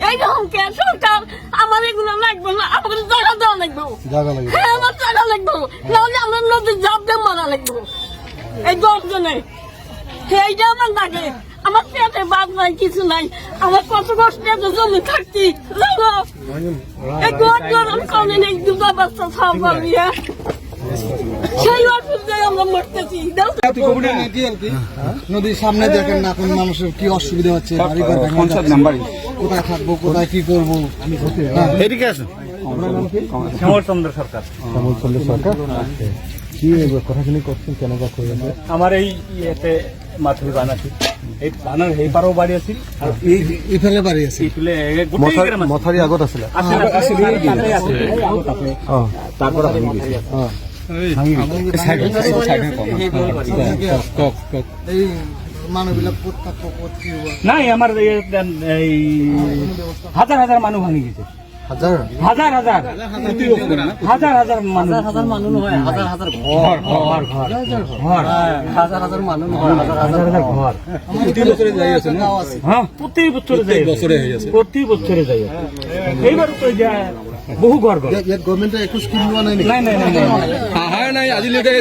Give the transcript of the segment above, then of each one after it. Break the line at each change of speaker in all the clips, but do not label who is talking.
এইরকম কে সরকার আমার এগুলো লাগবে না, আমার জায়গা দেওয়া লাগবে। হ্যাঁ আমার জায়গা লাগবে, নাহলে আমার নদীর জাপ দিয়ে মারা লাগবে। এই 10 জনে এইটা আমার লাগে, আমার পেটে বাদ নাই, কিছু নাই। আমার কত কষ্টে জমি থাকছি জানো, এই গরম কারণে নেই, দুটা বাচ্চা খাওয়া নিয়ে সেই অসুবিধায় আমরা মরতেছি।
নদীর সামনে দেখেন না কোন মানুষের কি অসুবিধা হচ্ছে, কোথায় থাকবো, কোথায় কি করবো।
এদিকে আসুন।
শ্যামল চন্দ্র সরকার।
কি কথাখানি করছেন, কেন বা করবেন?
আমার এই ইয়েতে মাথুরি বানাচ্ছি, এই বানার এই পারও বাড়ি আছে আর
এইফালে বাড়ি আছে,
মথারি আগত আছিল তারপর
এই মানুষবিলাক ক'ত থাকবো, ক'ত কি হব?
নাই আমার এই হাজার হাজার মানুষ ভাঙি গেছে, হাজার হাজার হাজার মানুষ, হাজার মানুষ নয়, হাজার হাজার ঘর, ঘর ঘর ঘর, হাজার হাজার মানুষ নয়, হাজার হাজার ঘর। প্রতি বছরে যাই আছে না? হ্যাঁ প্রতি বছরে যাই, প্রতি বছরে যাই। এইবার তো বহু ঘর ঘর
ইয়াত গভর্নমেন্টে একো স্কিম লোৱা নাই?
নাই নাই নাই
হাহাই নাই আজিলৈকে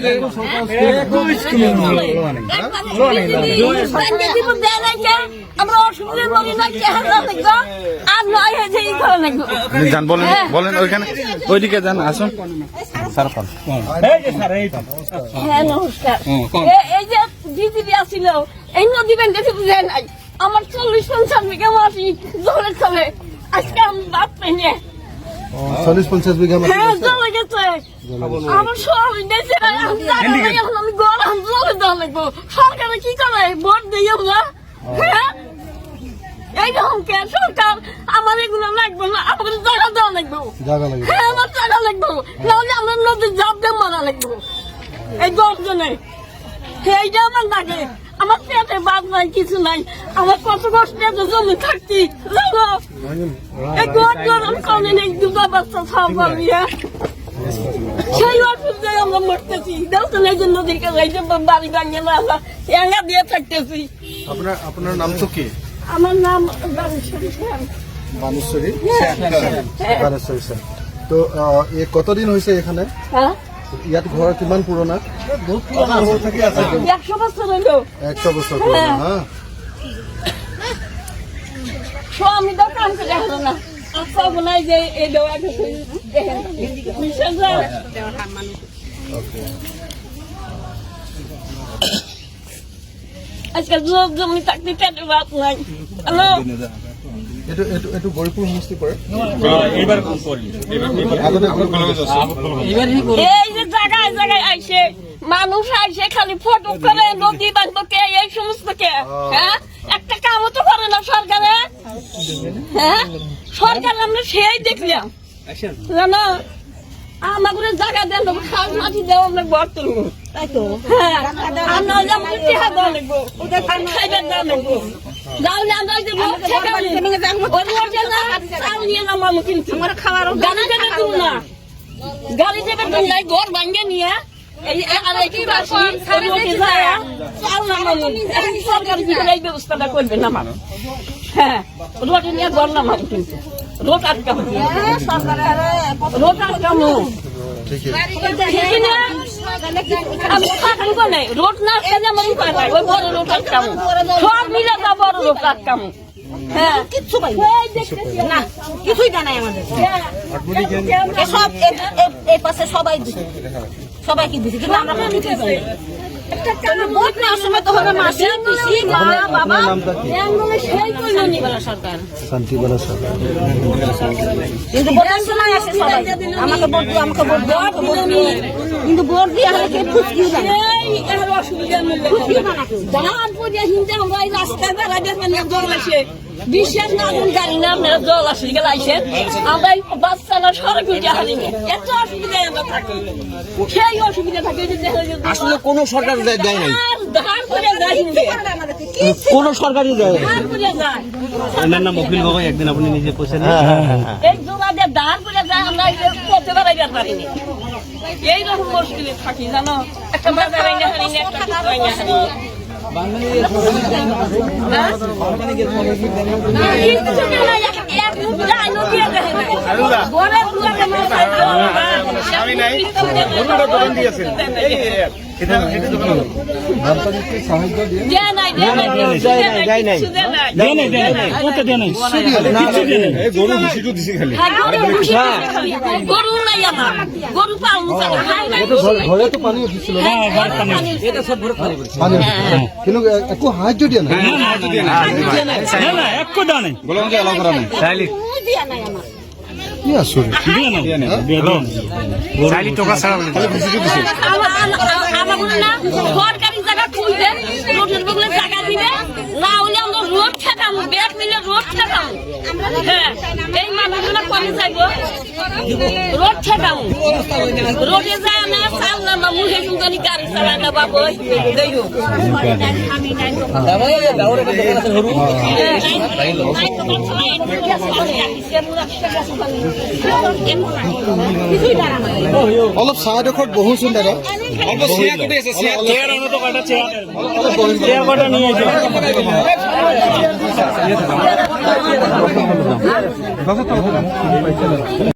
আমরা অসুবিধা করি না, আর নয় হয়েছে এই ঘরে লাগবে।
যান বলেন বলেন, ওইখানে ওইদিকে যান, আসুন।
হ্যাঁ নমস্কার। এই যে দিদি আসছিল, এই নদী ব্যাংকে বুঝে নাই, আমার 40-50 বিঘা মাটি জলে চলে, আজকে আমি বাদ পাই না।
40-50 বিঘা মাটি
চলে গেছে, আমার সব গেছে, এখন আমি গরম জলে দেওয়া লাগবো। সরকারে কি করে, ভোট দিয়ে না? হ্যাঁ এইরকম কে সরকার আমার এগুলো লাগবে না, আমার জায়গা দেওয়া লাগবে। হ্যাঁ আমার জায়গা লাগবে, নাহলে আমার নদীর জাপ দিয়ে মারা লাগবে। এই 10 জনে এইটা আমার লাগে, আমার পেটে বাদ নাই, কিছু নাই। আমার কত কষ্টে জমি থাকছি জানো, এই গরম কারণে নেই, দুটা বাচ্চা খাওয়া নিয়ে সেই অসুবিধায় আমরা মরতেছি। দেখছেন এই যে নদীর কাছে এই যে বাড়ি ভাঙে না, এঙ্গা দিয়ে থাকতেছি।
আপনার নাম তো কি?
আমার নাম বানেশ্বরী সেন।
বানেশ্বরী সেন। তো কতদিন হৈছে এখানে?
হ্যাঁ
ইয়াত ঘৰ কিমান পুৰণা?
100 বছর হইলো।
100 বছর পুৰণা। হ্যাঁ
স্বামী তো কাম করে হলো না, আচ্ছা বলাই যে এই দেওয়া দেখেন আজকাল লোক জমি থাকতে পেটে ভাত নাই। হ্যালো
এইটো গৌৰীপুৰ সমষ্টি পৰে।
এই যে জায়গায় জায়গায় আইসে মানুষ আইসে খালি ফটো করে, নদী বাঁধবো কে, এই সমস্ত কে? হ্যাঁ একটা কামও তো করে না সরকারে। হ্যাঁ সরকার আমরা সেই দেখলাম জানো, আমাদের জায়গা দেন, খাল মাটি দেওয়া, আমরা ঘর তুলবো, তাই তো? হ্যাঁ আর নইলে আমাদের টেহা দেওয়া লাগবো, ওদের খাইবার দেওয়া লাগবো। গাউলে আমরা যে গাড়ি দেবে তো নাই, ঘর ভাঙ্গে নিয়ে সরকারি ব্যবস্থাটা করবেন আমার। হ্যাঁ রোডে নিয়ে ঘর নামাবো, কিন্তু রোড আটকাবো, রোড আটকাবো। রোড না আমার উপায় নাই, ওই বড় রোড আটকামো, সব মিলে যা বড় রোড আটকামো। হ্যাঁ কিচ্ছু পাই না, কিছুই জানাই আমাদের সব এই পাশে সবাই দিচ্ছে, সবাই কি দিচ্ছে, কিন্তু আমরা দিতে পারি। ভোট নেওয়ার সময় তো হবে মাসি পিসি মা বাবা, সেই করলো নিবেলা সরকার,
শান্তিবেলা সরকার।
কিন্তু ভোটের সময় আসে সবাই, আমাকে ভোট দিও, আমাকে ভোট দিও, আমাকে ভোট দিও, কিন্তু ভোট দিয়ে হলে কে ফুসকিও জানে, এই অসুবিধার মধ্যে ফুসকিও জানা ধান পড়িয়া হিন্দে আমরা এই রাস্তায় বেড়াই দেখবেন জল আসে, বিশ্বাস না কোন গাড়ি না আপনারা জল আসে গেলে আইসে, আমরা এই বাচ্চারা সড়ক উঠে হারি এত অসুবিধায় আমরা থাকি, সেই অসুবিধা থাকে।
আসলে কোনো সরকার দেয় নাই,
ধান করে যায়,
কোন সরকারই দেয় নাই।
ধান করে যায়,
এনার নাম মফিল গগৈ, একদিন আপনি নিজে কইছেন।
এই জোড়া দিয়ে ধান করে যায়, আমরা করতে বেড়াইবার পারিনি, এইরকম মুশকিলে থাকি জানো। একটা বাজার আইনে হারিনি, একটা কিছু আইনে হারিনি, কিছু না, ঘরের দুয়ারে মাছ খাইতে
স্বামী নাই অন্যটা দোকান দিয়েছেন এই এটা দোকান
দেয় নাই
গরু ভুসিটু দিছি খালি
গরু নাই আমার গরু পালন
ঘরে তো পানি উঠিছিল না পানি কিন্তু একো সাহায্য দিয়া নাই
বললাম যে এলাও করা নাই
দিয়া নাই আমার
কি আচৰিত
আমার বলে না সরকারি জায়গা খুলবে রোডের বগলে জায়গা দিবে না হলে আমরা রোড ঠেকাবো ব্যাগ মিলে রোড ঠেকাবো হ্যাঁ এই মানুষগুলো কমে যাইব রোড ঠেকাবো রোডে যায় না চাল না মুখে সুন্দরী গাড়ি চালায় না বাবু দেখো আমি নাই
অলপ চাহ ডোখৰত বহোচোন দাদা
অল্প চেয়ার কোটি আছে চেয়ার